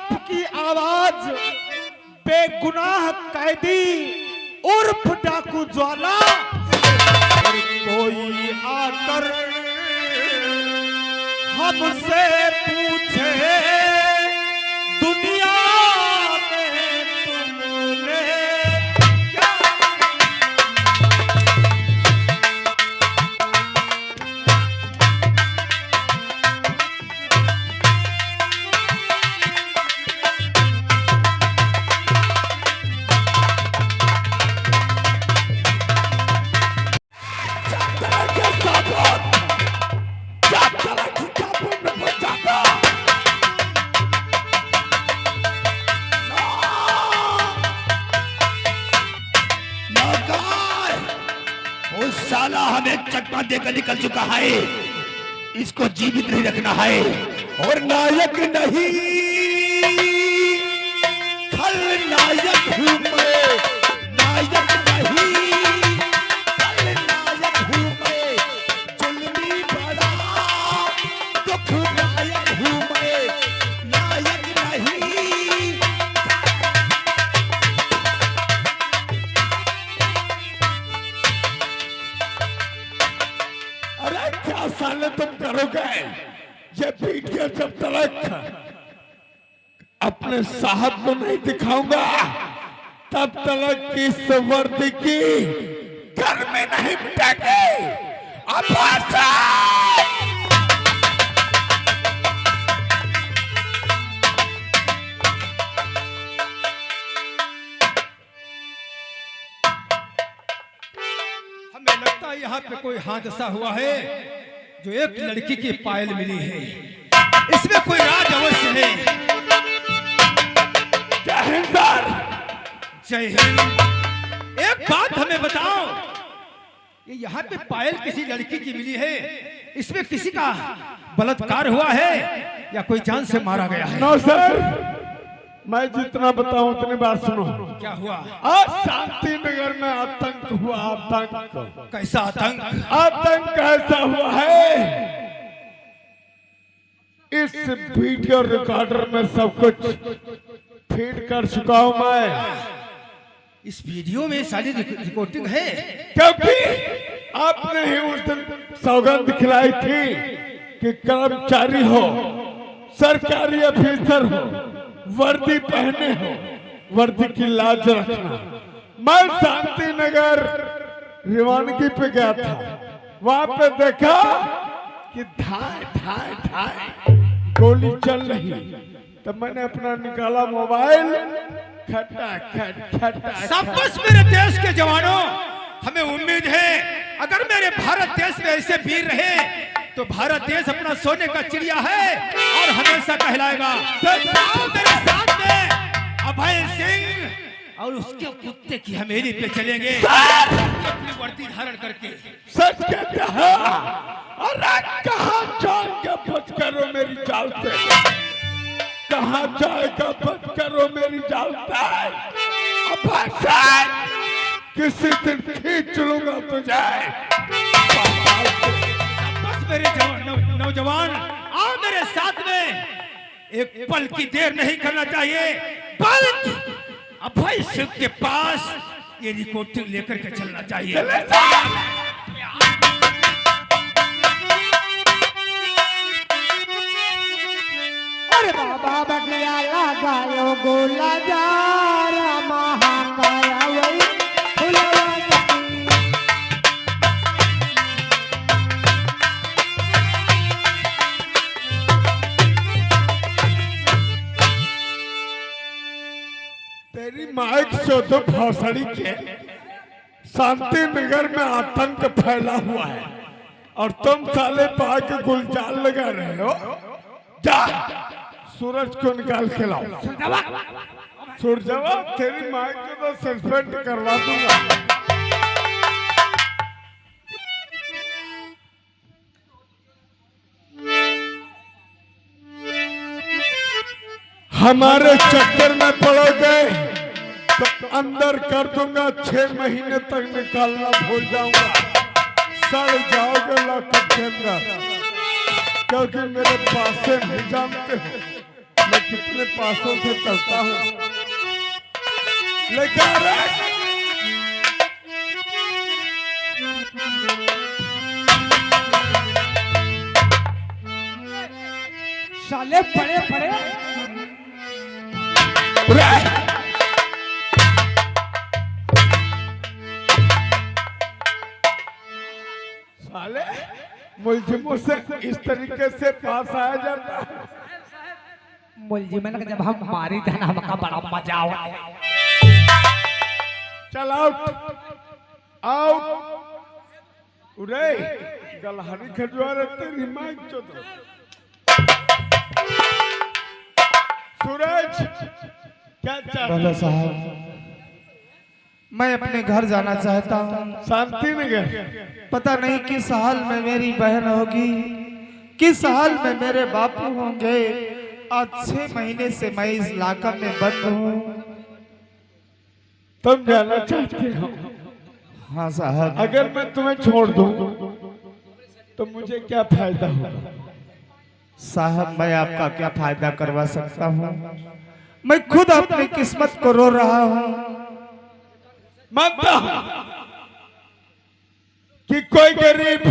आपकी आवाज बेगुनाह कैदी उर्फ डाकू ज्वाला कोई आकर हमसे पूछे दुनिया में तुमने क्या साला हमें चकमा देकर निकल चुका है, इसको जीवित नहीं रखना है। और नायक नहीं खलनायक हूँ मैं, नायक नहीं खलनायक हूँ मैं, जुल्मी बड़ा दुख नायक हूँ मैं, नायक नहीं। अरे क्या साले तुम करोगे? ये वीडियो जब तक अपने साहब को नहीं दिखाऊंगा तब तक की वर्दी की घर में नहीं मिटेगी। अब हमें लगता है यहाँ पे कोई हादसा हुआ है जो एक लड़की की पायल मिली है। इसमें कोई राज अवश्य है। जय हिंद सर। जय हिंद। एक बात हमें बताओ, ये यहाँ पे पायल किसी लड़की की मिली है, इसमें किसी का बलात्कार हुआ है या कोई जान से मारा गया है? नो सर, मैं जितना बताऊं उतनी बात सुनो। क्या हुआ? आज शांति नगर में आतंक हुआ। आतंक कैसा आतंक? आतंक ऐसा हुआ है, इस वीडियो रिकॉर्डर में सब कुछ फीड कर चुका हूं मैं। इस वीडियो में सारी रिकॉर्डिंग है, क्योंकि आपने ही उस दिन सौगंध खिलाई थी कि कर्मचारी हो, सरकारी अफसर हो, वर्दी पहने हो, वर्दी की लाज रखना। मैं शांति नगर रिवानगी पे गया था, वहां पे देखा कि धाए धाए धाए गोली चल रही, तो मैंने अपना निकाला मोबाइल, खटा खट खटा। शाबाश मेरे देश के जवानों, हमें उम्मीद है अगर मेरे भारत देश में ऐसे वीर रहे तो भारत देश अपना सोने का चिड़िया है और हमेशा कहलाएगा। आओ मेरे साथ में अभय सिंह और उसके कुत्ते की हवेली पे चलेंगे अपनी वर्दी धारण करके। सच कहता है। अरे कहाँ जाएगा बच करो मेरी चाल से, कहाँ जाएगा बच करो मेरी चाल से। अब किसी दिन खींच लूंगा तुझे। मेरे नौजवान आओ मेरे साथ में, एक पल की देर नहीं करना चाहिए, बल्कि अभय सिंह के पास ये रिकॉर्डिंग लेकर के चलना चाहिए। अरे बाबा बगिया लगायो गोला जा महाकाया वही तेरी माइक चौदह भौसड़ी के शांति नगर में आतंक फैला हुआ है और तुम साले पाक गुलजाल लगा रहे हो। जा सूरज को निकाल के लाओ। सूरजवा तेरी माइक को तो सस्पेंड करवा दूंगा। हमारे चक्कर में पड़ोगे तो अंदर कर दूंगा, 6 महीने तक निकालना भूल जाऊंगा, सड़ जाओगे लॉकअप के अंदर, क्योंकि मेरे पास से नहीं जानते हो। मैं कितने पासों से चलता हूँ, लेकिन साले पड़े पड़े साले मुलजिमों से इस तरीके से पास आया जाता है। मुलजिम लग जब हम मारी था ना हमका बड़ा मजा आवा। चल आउट आउट उरे गलहरी खजवार तेरी मां चोद। सूरज क्या चाहता बोलो साहब, मैं अपने घर जाना चाहता हूँ। शांति नगर। पता नहीं किस हाल में मेरी बहन होगी, किस हाल में मेरे बापू होंगे। आज 6 महीने से मैं इस इलाका में बंद हूँ। तुम जाना चाहते हो? हाँ साहब। अगर मैं तुम्हें छोड़ दूं तो मुझे क्या फायदा होगा? साहब मैं आपका क्या फायदा करवा सकता हूँ? मैं खुद अपनी किस्मत को रो रहा हूँ। मानता हूं कि कोई गरीब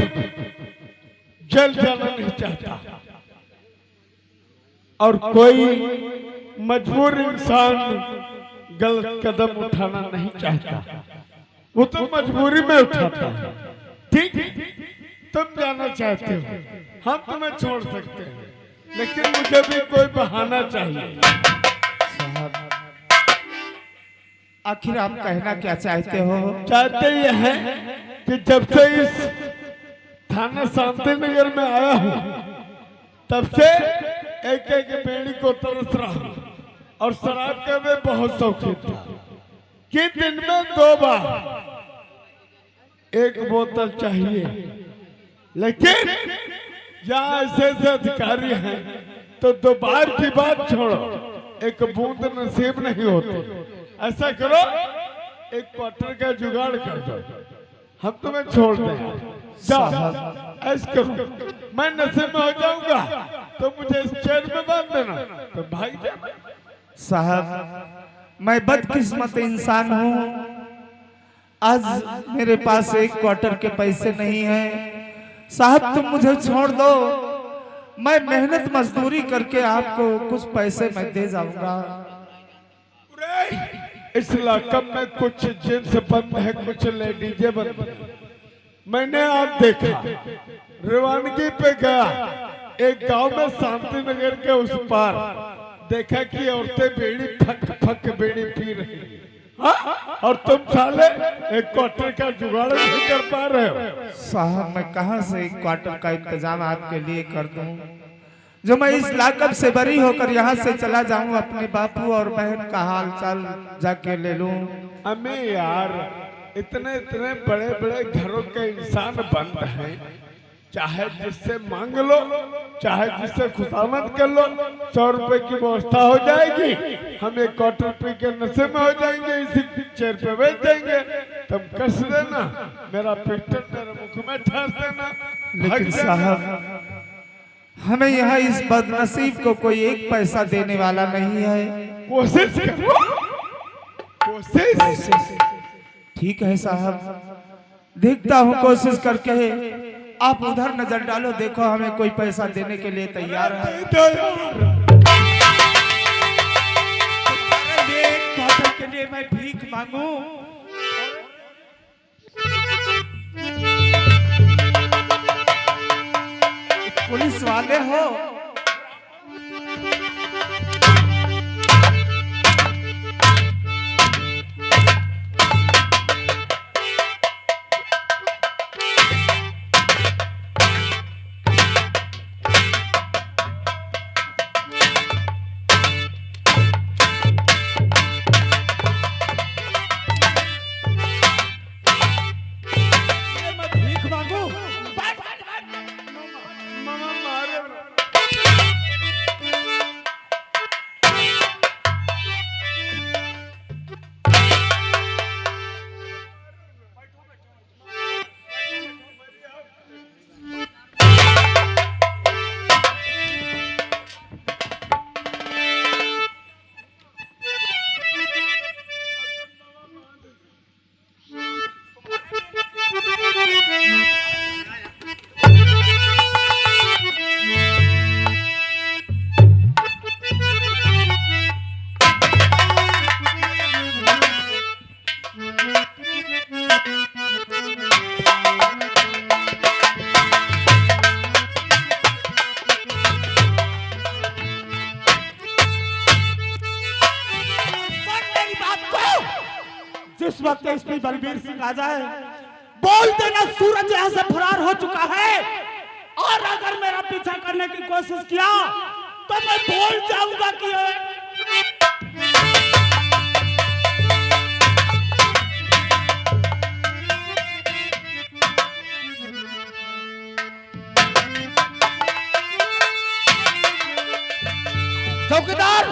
जेल जाना नहीं चाहता और कोई मजबूर इंसान गलत कदम उठाना नहीं चाहता। वो तो मजबूरी में उठाता है। ठीक, तुम जाना चाहते हो, हम तुम्हें छोड़ सकते हैं, लेकिन मुझे भी कोई बहाना चाहिए। साहब आखिर आप कहना क्या चाहते हो? चाहते ये हैं कि जब से इस थाना शांति नगर में आया हूँ तब से एक एक बेड़ी को तरस रहा हूँ और शराब का मैं बहुत शौकीन था कि दिन में 2 बार 1 बोतल चाहिए, लेकिन जहाँ ऐसे ऐसे अधिकारी हैं तो 2 बार की बात छोड़ो, 1 बूंद नसीब नहीं होती। ऐसा करो, 1 क्वार्टर का जुगाड़ कर दो, हम तुम्हें छोड़ दें। जाओ ऐसा करो, मैं नशे में हो जाऊंगा तो मुझे इस चेयर में बांध देना, तो भाग जाना। साहब मैं बदकिस्मत इंसान हूँ। आज मेरे पास 1 क्वार्टर के पैसे नहीं हैं। साहब तुम मुझे छोड़ दो, मैं मेहनत मजदूरी करके आपको कुछ पैसे मैं दे जाऊंगा। इस इलाके में कुछ जेंट्स बंद है, कुछ लेडीजें बंद है। मैंने आप देखा, रवानगी पे गया एक गांव में शांति नगर के उस पार, देखा कि औरतें बीड़ी फक फक बीड़ी पी रही, हाँ? और तुम साले 1 क्वार्टर का जुगाड़ नहीं कर पा रहे हो। साहब मैं कहां से 1 क्वार्टर का इंतजाम आपके लिए कर दूं, जो मैं इस लाकब से बरी होकर यहाँ से चला जाऊं, अपने बापू और बहन का हाल चाल जाके ले लूं। हमें यार इतने इतने बड़े बड़े घरों के इंसान बंद हैं, चाहे जिससे मांग लो, चाहे जिससे खुशामद कर लो, 100 रुपए की व्यवस्था हो जाएगी, हम 1 क्वार्टर पी के नशे में हो जाएंगे, इसी चेयर पे बैठ जाएंगे, तुम कस देना, मेरा पिस्टल मेरे मुख में ठस देना। लेकिन साहब हमें यहाँ इस बदनसीब को कोई 1 पैसा देने वाला नहीं है। कोशिश करो, कोशिश। ठीक है साहब, देखता हूँ कोशिश करके। आप उधर नजर डालो, देखो हमें कोई पैसा देने के लिए तैयार है। 1 क्वार्टर के लिए मैं भीख मांगू? पुलिस वाले हो? मामा मारे जिस वक्त एसपी बलबीर सिंह आ जाए बोल देना सूरज यहाँ से फरार हो चुका है, और अगर मेरा पीछा करने की कोशिश किया तो मैं बोल जाऊंगा कि चौकीदार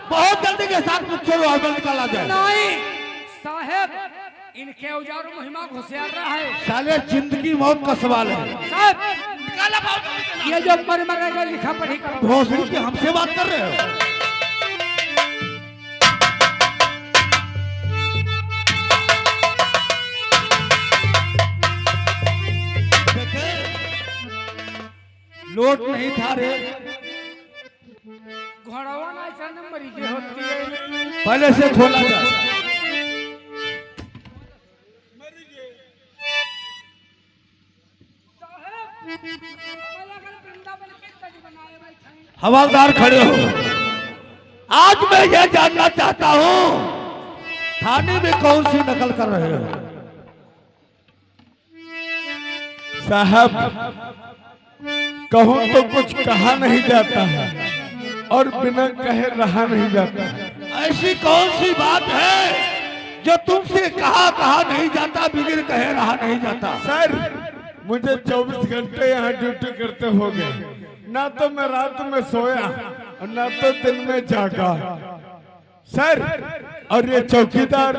बहुत जल्दी के साथ मुझे और निकाला जाए। नहीं साहब, इनके औजारों महिमा होशियार रहा है साले जिंदगी मौत का सवाल है। साहब। ये जो मर मरेगा लिखा पढ़ी कर भोसड़ी की हमसे बात कर रहे हो? लोट नहीं था रे, घोड़वा ना ऐसा नंबर की होती है। पहले से खोला जा। हवलदार खड़े हो, आज मैं यह जानना चाहता हूं थाने में कौन सी नकल कर रहे हो? साहब कहूं तो कुछ कहा नहीं जाता है और बिना कहे रहा नहीं जाता है। ऐसी कौन सी बात है जो तुमसे कहा नहीं जाता, बिगड़ कहे रहा नहीं जाता? सर मुझे 24 घंटे यहाँ ड्यूटी करते हो गए, ना तो मैं रात में सोया और ना तो दिन में जागा सर। और ये चौकीदार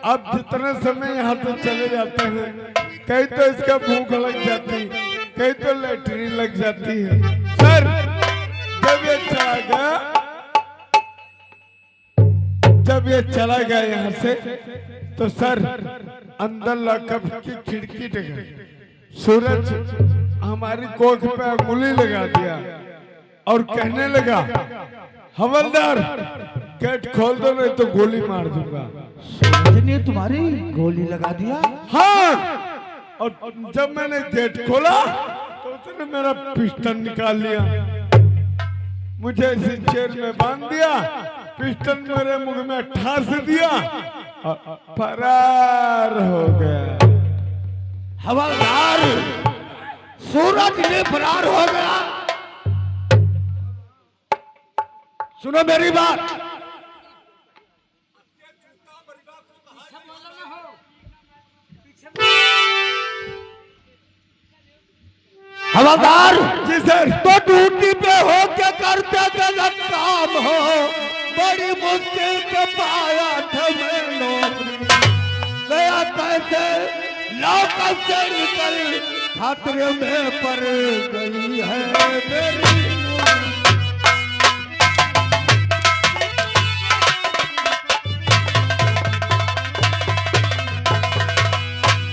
अब जितने समय यहाँ से चले जाते हैं, कहीं तो इसका भूख लग जाती, कहीं तो लैट्रिन लग जाती है सर। जब ये चला गया यहाँ से तो सर अंदर लॉकअप की खिड़की टकराई, सूरज हमारी कोख पे उंगली लगा दिया और कहने लगा हवलदार गेट खोल दो नहीं तो गोली मार दूंगा। सूरज ने तुम्हारी गोली लगा दिया? हाँ, और जब मैंने गेट खोला तो उसने मेरा पिस्टल निकाल लिया, मुझे इसी चेयर में बांध दिया, पिस्टल मेरे मुंह में ठास दिया, फरार हो गया। हवलदार सूरज ने फरार हो गया? सुनो मेरी बात, हवलदार जी सर। तो ड्यूटी पे हो के करते गलत काम हो, बड़ी मुश्किल से पाया था मैं नौकरी, गया कैसे लौकल से निकल खतरे में पड़ गई है मेरी।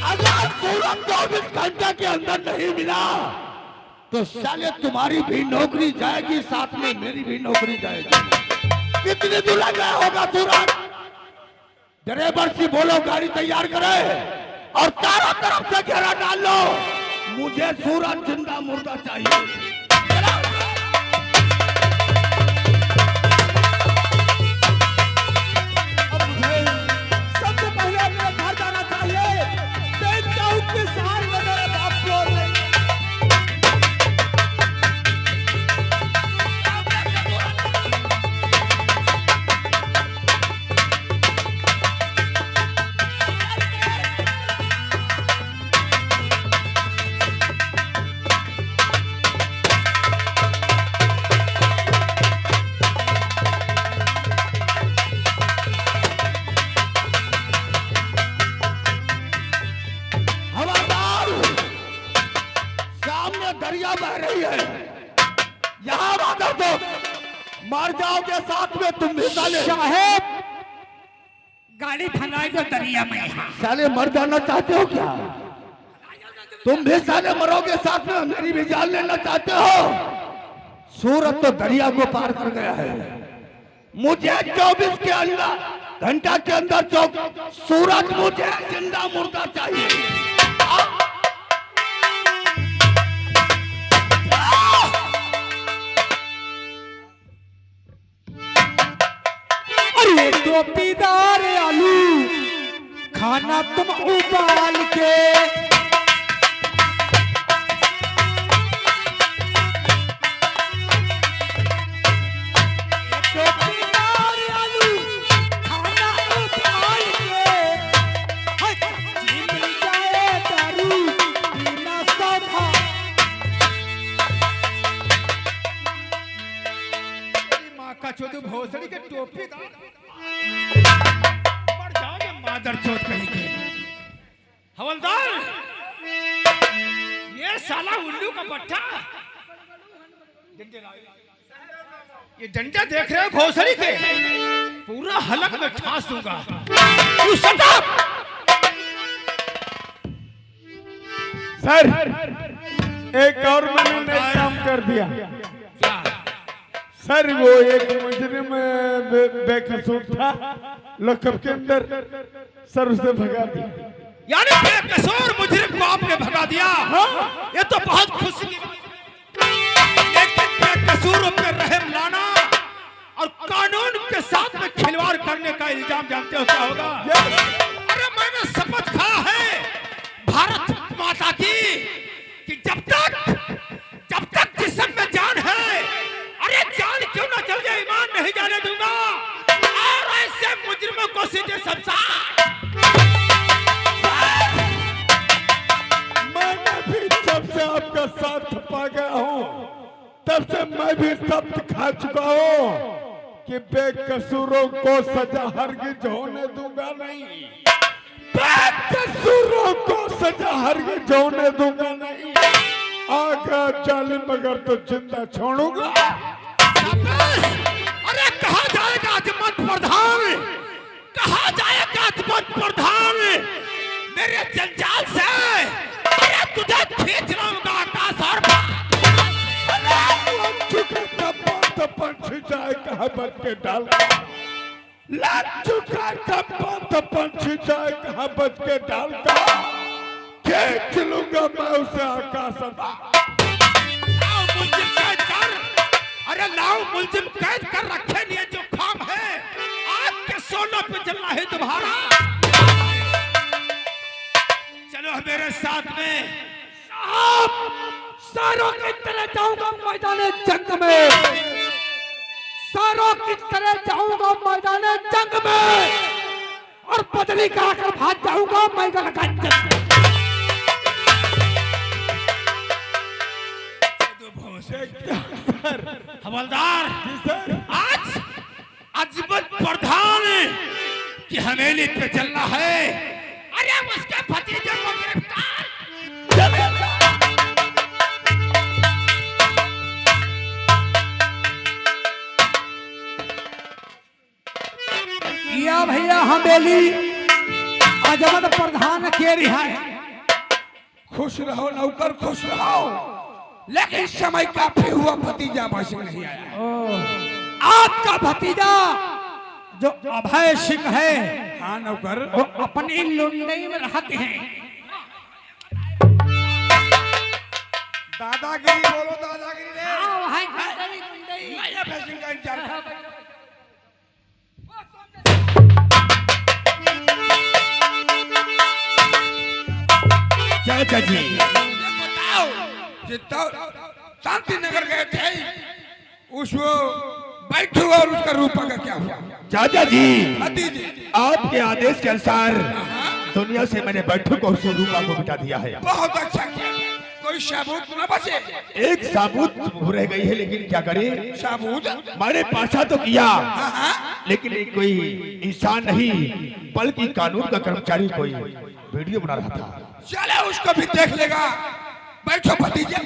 अगर पूरा 24 घंटे के अंदर नहीं मिला तो साले तुम्हारी भी नौकरी जाएगी, साथ में मेरी भी नौकरी जाएगी। कितनी दूर गया होगा सूरज? ड्राइवर से बोलो गाड़ी तैयार करे और चारों तरफ से घेरा डाल लो, मुझे सूरज जिंदा मुर्दा चाहिए। सबसे पहले अपने घर जाना चाहिए, देखता हूँ कि साल में मेरे बाप को दरिया बह रही है, यहाँ वादा तो मर जाओगे, साथ में तुम भी साले। साहब गाड़ी फनाई दो दरिया में। साले मर जाना चाहते हो क्या? तुम भी साले मरोगे, साथ में मेरी भी जान लेना चाहते हो? सूरज तो दरिया को पार कर गया है, मुझे 24 के अंदर घंटा के अंदर सूरज मुझे जिंदा मुर्दा चाहिए। अरे टोपीदार आलू खाना तुम उबाल के चौकीदार आलू खाना उबाल के हाय, जी मिल जाए दारू पीना सौदा। माँ का चोदू भोसड़ी के टोपी का मर जाओगे मादर चोद कहीं के। हवलदार, ये साला उल्लू का पट्टा, ये डंडा देख रहे हो भोसड़ी के, पूरा हलक में ठास दूंगा। तू shut up! सर एक और मैंने नया काम कर दिया। क्या? सर वो एक मुजरिम बेकसूर था लॉकअप के अंदर, सर उसे भगा दिया। यानी बेकसूर मुजरिम को आपने भगा दिया? ये तो बहुत खुशी की बात है। लेकिन बेकसूरों पे रहम लाना और कानून के साथ में खिलवाड़ करने का इल्जाम जानते हो क्या होगा? अरे मैंने शपथ खाया है भारत माता की कि जब तक जिस्म में जान है, अरे जान क्यों ना चल जाए, ईमान नहीं जाने दूंगा। और ऐसे मुजरिमों को सीधे शमशान। मैंने भी जब से आपका साथ पा गया हूँ तब से मैं भी सब्त खा चुका हूँ कि बेकसूरों को सजा हरगिज होने दूंगा नहीं। बेकसूरों को सजा हरगिज होने दूंगा नहीं। आगा जालिम मगर तो जिंदा छोड़ूंगा। अरे कहा जाएगा अजमत प्रधान, कहा जाएगा अजमत प्रधान मेरे जंजाल से। अरे तुझे खींच लाऊंगा आकाश और तो पंछी जाए कहा बच के डाल, लग चुका कब्बा तो पंछी जाए कहा बच के डाल का, खींच लूंगा मैं उसे आकाश में। लाओ मुलजिम कैद कर, अरे लाओ मुलजिम कैद कर रखे लिए जो काम है आग के सोलह पे चलना है तुम्हारा। चलो मेरे साथ में। सारों की तरह जाऊंगा मैदान जंग में, सारों की तरह जाऊंगा मैदान जंग में, और बदली कराकर भाग जाऊंगा मैदान का जंग। हवलदार, आज अजमत प्रधान की हवेली पे चलना है। अरे उसके भतीजे को गिरफ्तार। या भैया हवेली अजमत प्रधान के रिहाई। खुश रहो नौकर, खुश रहो, लेकिन समय काफी हुआ, भतीजा बस नहीं आया। आपका भतीजा जो अभय सिंह है, हाँ नौकर, वो अपनी लुंडई में रहते हैं। दादागिरी बोलो, दादागिरी रे। भाई लुंडई आया फैशन का इंतजार कर। चाचा जी, बताओ, जितना शांति नगर गए थे उस वो बैठू और उसका रूपा का क्या हुआ? चाचा जी, भतीजे, आपके आदेश के अनुसार दुनिया से मैंने बैठू को उस रूपा को मिटा दिया है। बहुत अच्छा किया। कोई सबूत न बचे? एक साबुत रह गई है, लेकिन क्या करे, सबूत मैंने पाछा तो किया, लेकिन एक कोई इंसान नहीं बल्कि कानून का कर्मचारी कोई वीडियो बना रहा था। चले उसको भी देख लेगा। बैठो भतीजे।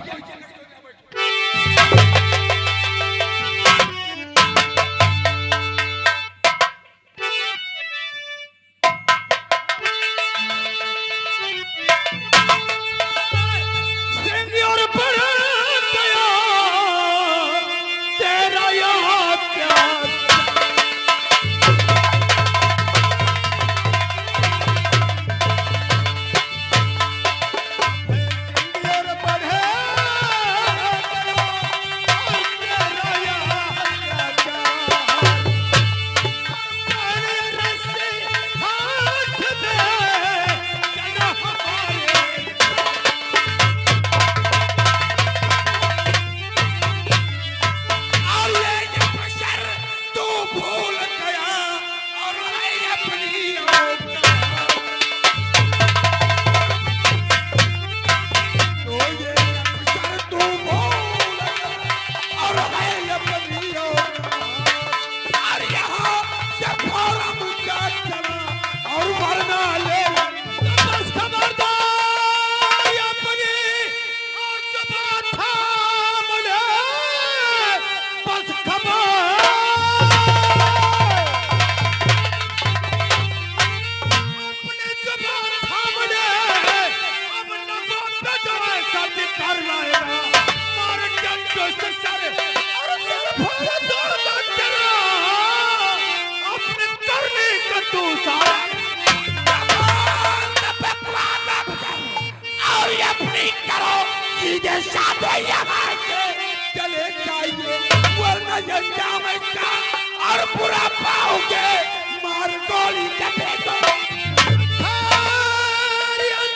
के साथ यहाँ से चले जाइए, वरना अंजाम इसका और बुरा पाओगे। मार गोली चपेटो।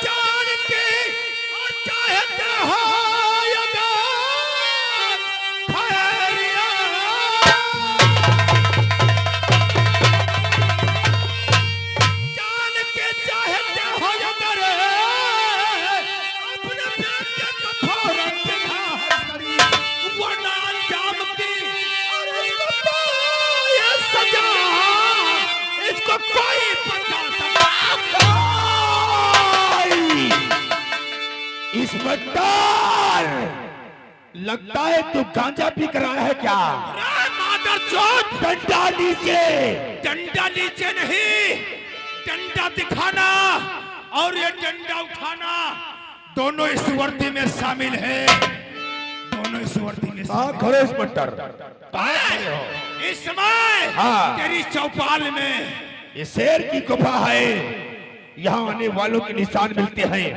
जान के और चाहते हो कोई बचा सकता। इंस्पेक्टर, लगता है तू गांजा पी कर आया है क्या? मादरचोद, डंडा नीचे। डंडा नीचे नहीं, डंडा दिखाना और ये डंडा उठाना दोनों इस वर्दी में शामिल है। दोनों इस वर्दी में खड़े इंस्पेक्टर, इस समय हाँ। तेरी चौपाल में ये शेर की गुफा है। यहाँ आने वालों के निशान मिलते हैं,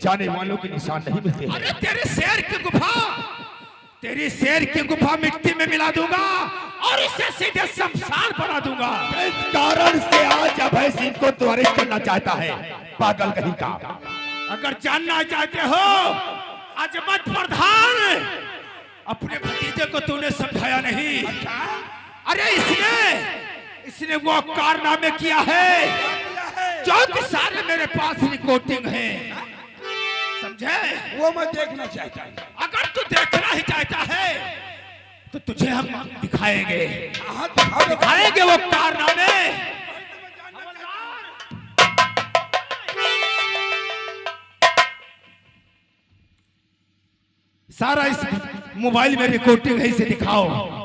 जाने वालों के निशान नहीं मिलते हैं। अरे तेरे शेर की गुफा, तेरी शेर की गुफा मिट्टी में मिला दूंगा और इसे सीधे शमशान बना दूंगा। इस कारण से आज अभय सिंह को तू अरेस्ट करना चाहता है, पागल कहीं का। अगर जानना चाहते हो अजमत प्रधान, अपने भतीजे को तूने समझाया नहीं। अरे इसने वो कारनामे किया है जो कि सारे मेरे पास रिकॉर्डिंग है, समझे? वो मैं देखना चाहता हूँ। अगर तू देखना ही चाहता है तो तुझे हम दिखाएंगे वो कारनामे। सारा इस मोबाइल में रिकॉर्डिंग है, इसे दिखाओ।